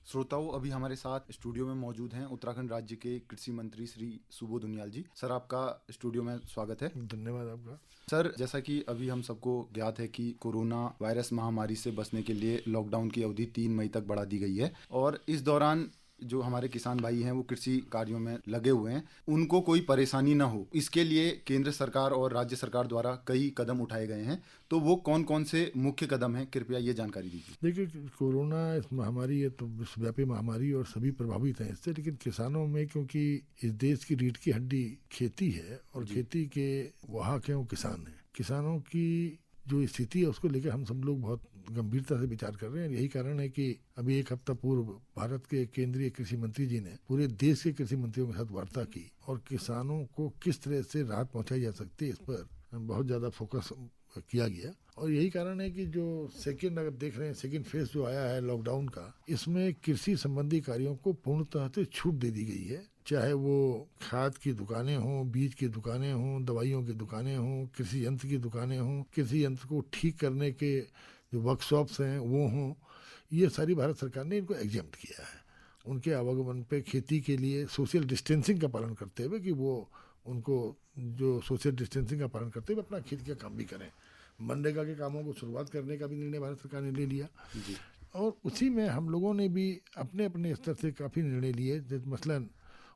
श्रोताओं, अभी हमारे साथ स्टूडियो में मौजूद हैं उत्तराखंड राज्य के कृषि मंत्री श्री सुबोध उनियाल जी। सर, आपका स्टूडियो में स्वागत है। धन्यवाद आपका। सर, जैसा कि अभी हम सबको ज्ञात है कि कोरोना वायरस महामारी से बचने के लिए लॉकडाउन की अवधि 3 मई तक बढ़ा दी गई है और इस दौरान जो हमारे किसान भाई हैं वो कृषि कार्यों में लगे हुए हैं, उनको कोई परेशानी ना हो, इसके लिए केंद्र सरकार और राज्य सरकार द्वारा कई कदम उठाए गए हैं। तो वो कौन कौन से मुख्य कदम हैं, कृपया ये जानकारी दीजिए। देखिए, कोरोना इस महामारी है तो विश्वव्यापी महामारी और सभी प्रभावित हैं इससे, लेकिन किसानों में, क्योंकि इस देश की रीढ़ की हड्डी खेती है और खेती के वाहक हैं वो किसान हैं। किसानों की जो स्थिति है उसको लेकर हम सब लोग बहुत गंभीरता से विचार कर रहे हैं। यही कारण है कि अभी एक हफ्ता पूर्व भारत के केंद्रीय कृषि मंत्री जी ने पूरे देश के कृषि मंत्रियों के साथ वार्ता की और किसानों को किस तरह से राहत पहुंचाई जा सकती है इस पर बहुत ज्यादा फोकस किया गया। और यही कारण है कि जो सेकेंड, अगर देख रहे हैं, सेकेंड फेज जो आया है लॉकडाउन का, इसमें कृषि संबंधी कार्यों को पूर्णतः से छूट दे दी गई है। चाहे वो खाद की दुकानें हों, बीज की दुकानें हों, दवाइयों की दुकानें हों, कृषि यंत्र की दुकानें हों, कृषि यंत्र को ठीक करने के जो वर्कशॉप्स हैं वो हों, ये सारी भारत सरकार ने इनको एग्जेम्प्ट किया है। उनके आवागमन पे खेती के लिए सोशल डिस्टेंसिंग का पालन करते हुए कि वो उनको जो सोशल डिस्टेंसिंग का पालन करते हुए अपना खेती का काम भी करें। मनरेगा के कामों को शुरुआत करने का भी निर्णय भारत सरकार ने ले लिया जी। और उसी में हम लोगों ने भी अपने अपने स्तर से काफ़ी निर्णय लिए। जैसे मसलन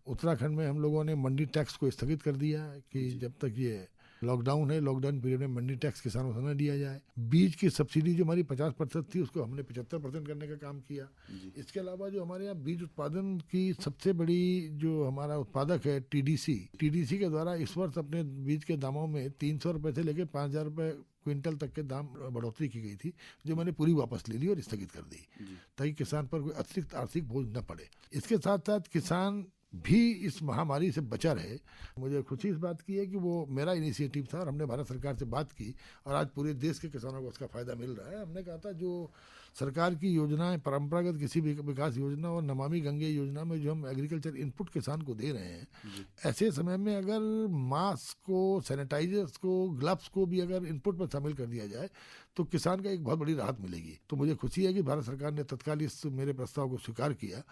उत्तराखंड में हम लोगों ने मंडी टैक्स को स्थगित कर दिया कि जब तक ये लॉकडाउन है, लॉकडाउन पीरियड में मंडी टैक्स किसानों से न दिया जाए। बीज की सब्सिडी जो हमारी 50% थी उसको हमने 75% करने का काम किया। इसके अलावा जो हमारे यहाँ बीज उत्पादन की सबसे बड़ी जो हमारा उत्पादक है टीडीसी के द्वारा इस वर्ष अपने बीज के दामों में 300 रुपये से लेकर 5,000 रुपये क्विंटल तक के दाम बढ़ोतरी की गई थी, जो मैंने पूरी वापस ले ली और स्थगित कर दी ताकि किसान पर कोई अतिरिक्त आर्थिक बोझ न पड़े। इसके साथ साथ किसान भी इस महामारी से बचा रहे। मुझे खुशी इस बात की है कि वो मेरा इनिशिएटिव था और हमने भारत सरकार से बात की और आज पूरे देश के किसानों को उसका फायदा मिल रहा है। हमने कहा था जो सरकार की योजनाएं, परंपरागत किसी भी विकास योजना और नमामि गंगे योजना में जो हम एग्रीकल्चर इनपुट किसान को दे रहे हैं, ऐसे समय में अगर मास्क को, सैनिटाइजर्स को, ग्लव्स को भी अगर इनपुट में शामिल कर दिया जाए तो किसान का एक बहुत बड़ी राहत मिलेगी। तो मुझे खुशी है कि भारत सरकार ने तत्काल इस मेरे प्रस्ताव को स्वीकार किया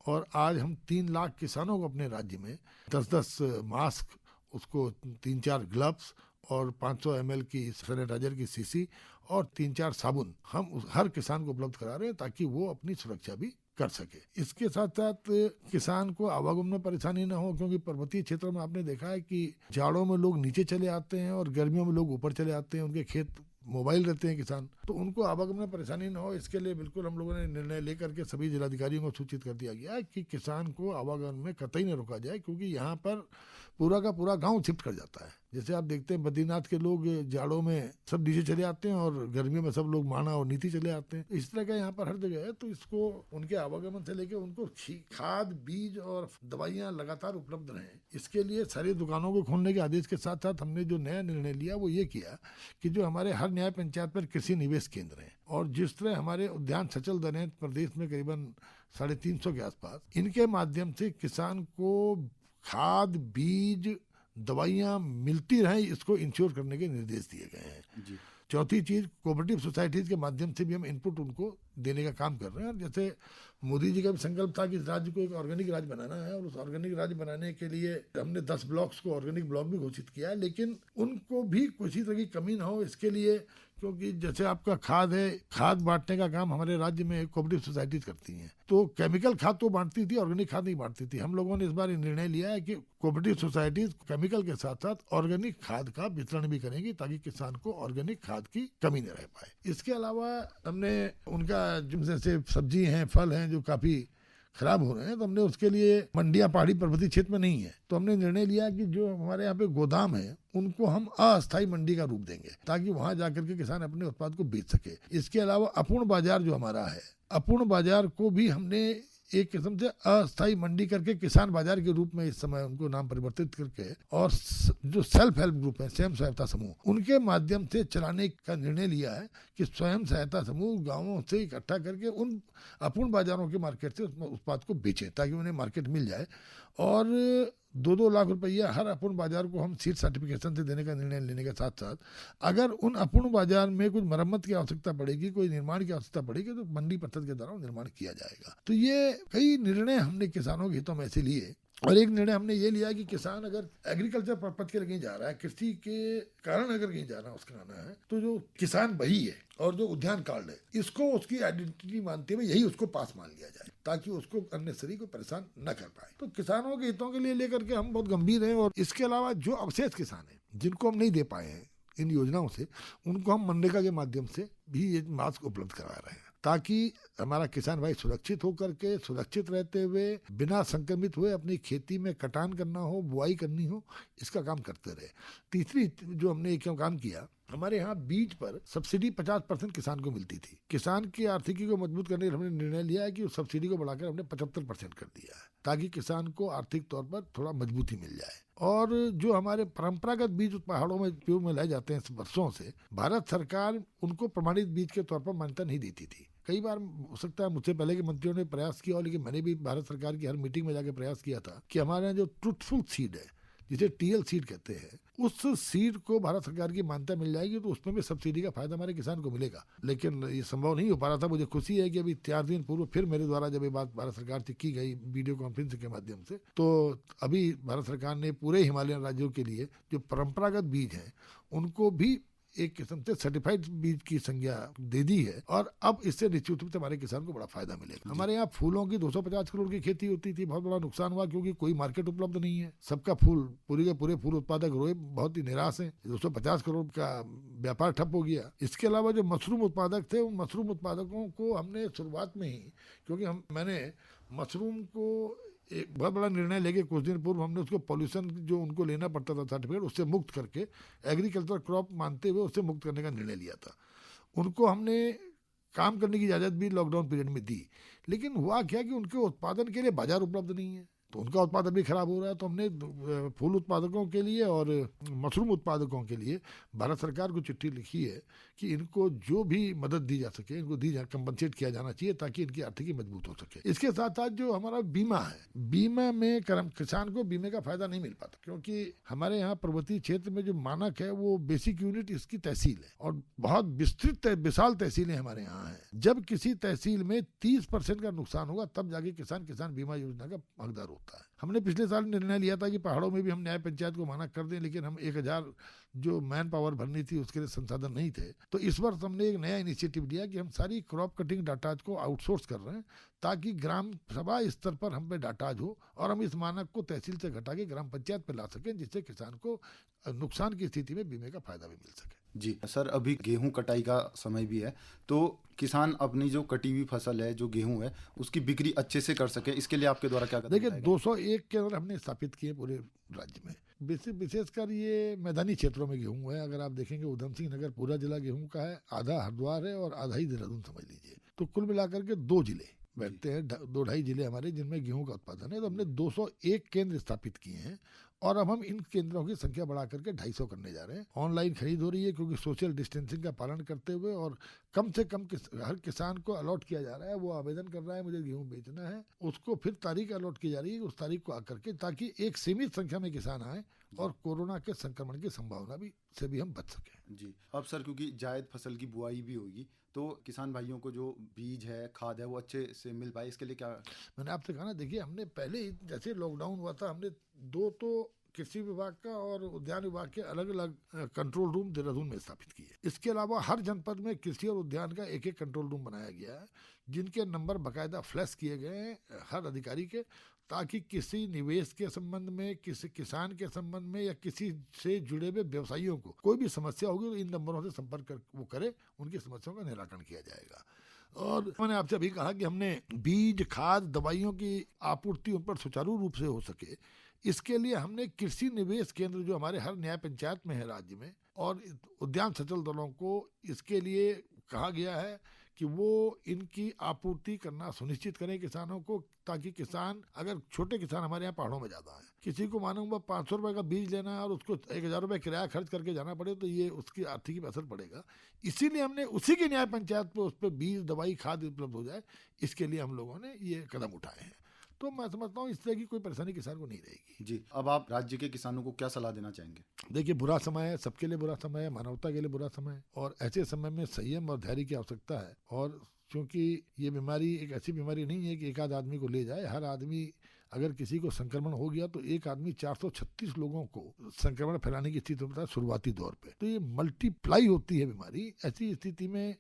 और आज हम 3 लाख किसानों को अपने राज्य में 10-10 मास्क, उसको 3-4 ग्लव्स और 500 ml की सैनिटाइजर की शीशी और 3-4 साबुन हम हर किसान को उपलब्ध करा रहे हैं ताकि वो अपनी सुरक्षा भी कर सके। इसके साथ साथ किसान को आवागमन में परेशानी न हो, क्योंकि पर्वतीय क्षेत्रों में आपने देखा है कि जाड़ों में लोग नीचे चले आते हैं और गर्मियों में लोग ऊपर चले आते हैं, उनके खेत मोबाइल रहते हैं किसान, तो उनको आवागमन में परेशानी न हो, इसके लिए बिल्कुल हम लोगों ने निर्णय लेकर के सभी जिलाधिकारियों को सूचित कर दिया गया है कि किसान को आवागमन में कतई न रोका जाए, क्योंकि यहाँ पर पूरा का पूरा गांव शिफ्ट कर जाता है। जैसे आप देखते हैं बद्रीनाथ के लोग जाड़ों में सब नीचे चले आते हैं और गर्मियों में सब लोग माना और नीति चले आते हैं। इस तरह का यहाँ पर हर जगह है। तो इसको उनके आवागमन से लेकर उनको खाद, बीज और दवाइयाँ लगातार उपलब्ध रहें, इसके लिए सारी दुकानों को खोलने के आदेश के साथ साथ हमने जो नया निर्णय लिया वो ये किया कि जो हमारे हर न्याय पंचायत पर कृषि निवेश केंद्र हैं और जिस तरह हमारे उद्यान सचल दल हैं प्रदेश में करीबन 350 के आसपास, इनके माध्यम से किसान को खाद, बीज, दवाइयाँ मिलती रहें, इसको इंश्योर करने के निर्देश दिए गए हैं। चौथी चीज, कोऑपरेटिव सोसाइटीज के माध्यम से भी हम इनपुट उनको देने का काम कर रहे हैं। और जैसे मोदी जी का भी संकल्प था कि इस राज्य को एक ऑर्गेनिक राज्य बनाना है और उस ऑर्गेनिक राज्य बनाने के लिए हमने 10 ब्लॉक्स को ऑर्गेनिक ब्लॉक भी घोषित किया है, लेकिन उनको भी किसी तरह की कमी ना हो इसके लिए, क्योंकि जैसे आपका खाद है, खाद बांटने का काम हमारे राज्य में कोऑपरेटिव सोसाइटीज करती हैं, तो केमिकल खाद तो बांटती थी, ऑर्गेनिक खाद नहीं बांटती थी। हम लोगों ने इस बार निर्णय लिया है कि कोऑपरेटिव सोसाइटीज केमिकल के साथ साथ ऑर्गेनिक खाद का वितरण भी करेंगी ताकि किसान को ऑर्गेनिक खाद की कमी न रह पाए। इसके अलावा हमने उनका जैसे सब्जी हैं, फल हैं जो काफी खराब हो रहे हैं, तो हमने उसके लिए, मंडियां पहाड़ी पर्वतीय क्षेत्र में नहीं है, तो हमने निर्णय लिया कि जो हमारे यहाँ पे गोदाम है उनको हम अस्थायी मंडी का रूप देंगे ताकि वहां जाकर के किसान अपने उत्पाद को बेच सके। इसके अलावा अपूर्ण बाजार जो हमारा है, अपूर्ण बाजार को भी हमने एक किस्म से अस्थायी मंडी करके किसान बाजार के रूप में इस समय उनको नाम परिवर्तित करके और जो सेल्फ हेल्प ग्रुप है, स्वयं सहायता समूह, उनके माध्यम से चलाने का निर्णय लिया है कि स्वयं सहायता समूह गांवों से इकट्ठा करके उन अपूर्ण बाजारों के मार्केट से उत्पाद को बेचें ताकि उन्हें मार्केट मिल जाए। और 2-2 लाख रुपया हर अपूर्ण बाजार को हम सीड सर्टिफिकेशन से देने का निर्णय लेने के साथ साथ अगर उन अपूर्ण बाजार में कुछ मरम्मत की आवश्यकता पड़ेगी, कोई निर्माण की आवश्यकता पड़ेगी, तो मंडी परिषद के द्वारा निर्माण किया जाएगा। तो ये कई निर्णय हमने किसानों के हितों में ऐसे लिए। और एक निर्णय हमने ये लिया कि किसान अगर एग्रीकल्चर पर्पज के लिए कहीं जा रहा है, कृषि के कारण अगर कहीं जाना उसका आना है, तो जो किसान बही है और जो उद्यान कार्ड है, इसको उसकी आइडेंटिटी मानते हुए यही उसको पास मान लिया जाए, ताकि उसको अननेसेसरी को परेशान न कर पाए। तो किसानों के हितों के लिए लेकर के हम बहुत गंभीर हैं। और इसके अलावा जो अवशेष किसान हैं जिनको हम नहीं दे पाए हैं इन योजनाओं से, उनको हम मनरेगा के माध्यम से भी ये मास्क उपलब्ध करा रहे हैं, ताकि हमारा किसान भाई सुरक्षित होकर के, सुरक्षित रहते हुए, बिना संक्रमित हुए अपनी खेती में कटान करना हो, बुआई करनी हो, इसका काम करते रहे। तीसरी जो हमने एक काम किया, हमारे यहाँ बीज पर सब्सिडी 50% किसान को मिलती थी। किसान की आर्थिकी को मजबूत करने का हमने निर्णय लिया है कि उस सब्सिडी को बढ़ाकर हमने 75% कर दिया है, ताकि किसान को आर्थिक तौर पर थोड़ा मजबूती मिल जाए। और जो हमारे परंपरागत बीज पहाड़ों में उपयोग में लाए जाते हैं वर्षों से, भारत सरकार उनको प्रमाणित बीज के तौर पर मान्यता नहीं देती थी। कई बार हो सकता है मुझसे पहले के मंत्रियों ने प्रयास किया, लेकिन मैंने भी भारत सरकार की हर मीटिंग में जाकर प्रयास किया था कि हमारे यहाँ जो ट्रूथफुल सीड है, जिसे टीएल सीड कहते हैं, उस सीड को भारत सरकार की मान्यता मिल जाएगी तो उसमें भी सब्सिडी का फायदा हमारे किसान को मिलेगा। लेकिन ये संभव नहीं हो पा रहा था। मुझे खुशी है कि अभी 4 दिन पूर्व फिर मेरे द्वारा जब ये बात भारत सरकार से की गई वीडियो कॉन्फ्रेंस के माध्यम से, तो अभी भारत सरकार ने पूरे हिमालयन राज्यों के लिए जो परंपरागत बीज है उनको भी एक किस्म से सर्टिफाइड बीज की संज्ञा दे दी है। और अब इससे निश्चित रूप से हमारे किसान को बड़ा फायदा मिलेगा। हमारे यहाँ फूलों की 250 करोड़ की खेती होती थी, बहुत बड़ा नुकसान हुआ क्योंकि कोई मार्केट उपलब्ध नहीं है। सबका फूल, पूरे के पूरे फूल उत्पादक रोए बहुत ही निराश हैं। 250 करोड़ का व्यापार ठप हो गया। इसके अलावा जो मशरूम उत्पादक थे, उन मशरूम उत्पादकों को हमने शुरुआत में ही, क्योंकि मैंने मशरूम को एक बहुत बड़ा निर्णय लेके कुछ दिन पूर्व हमने उसको पॉल्यूशन जो उनको लेना पड़ता था सर्टिफिकेट, उससे मुक्त करके एग्रीकल्चर क्रॉप मानते हुए उससे मुक्त करने का निर्णय लिया था। उनको हमने काम करने की इजाज़त भी लॉकडाउन पीरियड में दी, लेकिन हुआ क्या कि उनके उत्पादन के लिए बाजार उपलब्ध नहीं है, तो उनका उत्पादन भी खराब हो रहा है। तो हमने फूल उत्पादकों के लिए और मशरूम उत्पादकों के लिए भारत सरकार को चिट्ठी लिखी है कि इनको जो भी मदद दी जा सके, इनको कंपनसेट किया जाना चाहिए, ताकि इनकी आर्थिकी मजबूत हो सके। इसके साथ साथ जो हमारा बीमा है, बीमा में किसान को बीमे का फायदा नहीं मिल पाता, क्योंकि हमारे यहाँ पर्वतीय क्षेत्र में जो मानक है वो बेसिक यूनिट इसकी तहसील है, और बहुत विस्तृत विशाल तहसीलें हमारे यहाँ हैं। जब किसी तहसील में 30% का नुकसान होगा तब जाके किसान बीमा योजना का हकदार होता है। हमने पिछले साल निर्णय लिया था कि पहाड़ों में भी हम न्याय पंचायत को मानक कर दें, लेकिन हम 1000 जो मैन पावर भरनी थी उसके लिए संसाधन नहीं थे। तो इस वर्ष हमने एक नया इनिशिएटिव लिया कि हम सारी क्रॉप कटिंग डाटाज को आउटसोर्स कर रहे हैं, ताकि ग्राम सभा स्तर पर हम पे डाटाज हो और हम इस मानक को तहसील से घटा के ग्राम पंचायत पे ला सकें, जिससे किसान को नुकसान की स्थिति में बीमे का फायदा भी मिल सके। जी सर, अभी गेहूं कटाई का समय भी है, तो किसान अपनी जो कटी हुई फसल है, जो गेहूं है, उसकी बिक्री अच्छे से कर सके, इसके लिए आपके द्वारा क्या कदम देखिए, उठाए गए? 201 केंद्र हमने स्थापित किए पूरे राज्य में। विशेषकर ये मैदानी क्षेत्रों में गेहूं है। अगर आप देखेंगे उधम सिंह नगर पूरा जिला गेहूं का है, आधा हरिद्वार है और आधा ही देहरादून समझ लीजिए। तो कुल मिलाकर के 2 जिले बैठते हैं, 2-2.5 जिले हमारे जिनमें गेहूं का उत्पादन है। तो हमने 201 केंद्र स्थापित किए हैं और अब हम इन केंद्रों की संख्या बढ़ा करके 250 करने जा रहे हैं। ऑनलाइन खरीद हो रही है, क्योंकि सोशल डिस्टेंसिंग का पालन करते हुए, और कम से कम हर किसान को अलॉट किया जा रहा है। वो आवेदन कर रहा है मुझे गेहूं बेचना है, उसको फिर तारीख अलॉट की जा रही है, उस तारीख को आकर के, ताकि एक सीमित संख्या में किसान आए और कोरोना के संक्रमण की संभावना से भी हम बच सकें। जी, अब सर क्योंकि जायद फसल की बुआई भी होगी, तो किसान भाइयों को जो बीज है, खाद है, वो अच्छे से मिल पाए, इसके लिए क्या? मैंने आपसे कहा ना, देखिए, हमने पहले ही जैसे लॉकडाउन हुआ था, हमने 2 तो कृषि विभाग का और उद्यान विभाग के अलग अलग कंट्रोल रूम देहरादून में स्थापित किए। इसके अलावा हर जनपद में कृषि और उद्यान का एक कंट्रोल रूम बनाया गया है, जिनके नंबर बाकायदा फ्लैश किए गए हैं हर अधिकारी के, ताकि किसी निवेश के संबंध में, किसी किसान के संबंध में या किसी से जुड़े हुए व्यवसायियों को कोई भी समस्या होगी तो इन नंबरों से संपर्क वो करे, उनकी समस्याओं का निराकरण किया जाएगा। और मैंने आपसे अभी कहा कि हमने बीज, खाद, दवाइयों की आपूर्ति उन पर सुचारू रूप से हो सके, इसके लिए हमने कृषि निवेश केंद्र जो हमारे हर न्याय पंचायत में है राज्य में, और उद्यान सचल दलों को इसके लिए कहा गया है कि वो इनकी आपूर्ति करना सुनिश्चित करें किसानों को, ताकि किसान, अगर छोटे किसान हमारे यहाँ पहाड़ों में ज़्यादा है, किसी को मानूंगा 500 रुपये का बीज लेना है और उसको 1000 रुपये किराया खर्च करके जाना पड़े, तो ये उसकी आर्थिकी पर असर पड़ेगा। इसीलिए हमने उसी की न्याय पंचायत पर उस पर बीज, दवाई, खाद उपलब्ध हो जाए, इसके लिए हम लोगों ने ये कदम उठाए हैं। तो मैं समझता हूँ इस तरह की कोई परेशानी किसान को नहीं रहेगी। जी, अब आप राज्य के किसानों को क्या सलाह देना चाहेंगे? देखिए, बुरा समय है, सबके लिए बुरा समय है, मानवता के लिए बुरा समय है, और ऐसे समय में संयम और धैर्य की आवश्यकता है। और क्योंकि ये बीमारी एक ऐसी बीमारी नहीं है कि एक आध आदमी को ले जाए। हर आदमी, अगर किसी को संक्रमण हो गया तो एक आदमी 436 लोगों को संक्रमण फैलाने की स्थिति होता है शुरुआती दौर पे। तो ये मल्टीप्लाई होती है बीमारी। ऐसी स्थिति में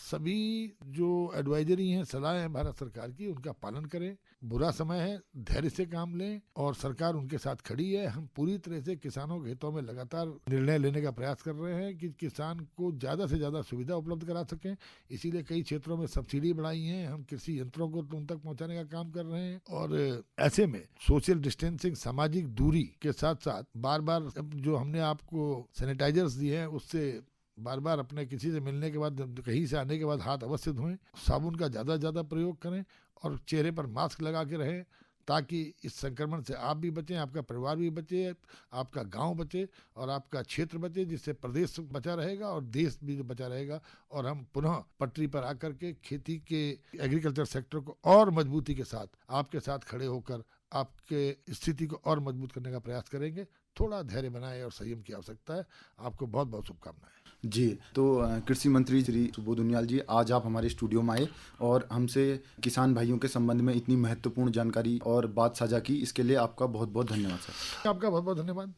सभी जो एडवाइजरी हैं, सलाह है भारत सरकार की, उनका पालन करें। बुरा समय है, धैर्य से काम लें, और सरकार उनके साथ खड़ी है। हम पूरी तरह से किसानों के हितों में लगातार निर्णय लेने का प्रयास कर रहे हैं कि किसान को ज़्यादा से ज़्यादा सुविधा उपलब्ध करा सकें। इसीलिए कई क्षेत्रों में सब्सिडी बढ़ाई है, हम कृषि यंत्रों को उन तक पहुंचाने का काम कर रहे हैं। और ऐसे में सोशल डिस्टेंसिंग, सामाजिक दूरी के साथ साथ बार बार जो हमने आपको सैनिटाइजर्स दिए हैं, उससे बार बार अपने किसी से मिलने के बाद, कहीं से आने के बाद हाथ अवश्य धोएं। साबुन का ज़्यादा से ज़्यादा प्रयोग करें और चेहरे पर मास्क लगा के रहें, ताकि इस संक्रमण से आप भी बचें, आपका परिवार भी बचे, आपका गांव बचे और आपका क्षेत्र बचे, जिससे प्रदेश बचा रहेगा और देश भी बचा रहेगा। और हम पुनः पटरी पर आकर के खेती के, एग्रीकल्चर सेक्टर को और मजबूती के साथ आपके साथ खड़े होकर आपके स्थिति को और मजबूत करने का प्रयास करेंगे। थोड़ा धैर्य बनाए और संयम की आवश्यकता है। आपको बहुत बहुत शुभकामनाएं। जी, तो कृषि मंत्री श्री सुबोध उनियाल जी, आज आप हमारे स्टूडियो में आए और हमसे किसान भाइयों के संबंध में इतनी महत्वपूर्ण जानकारी और बात साझा की, इसके लिए आपका बहुत बहुत धन्यवाद सर। आपका बहुत बहुत धन्यवाद।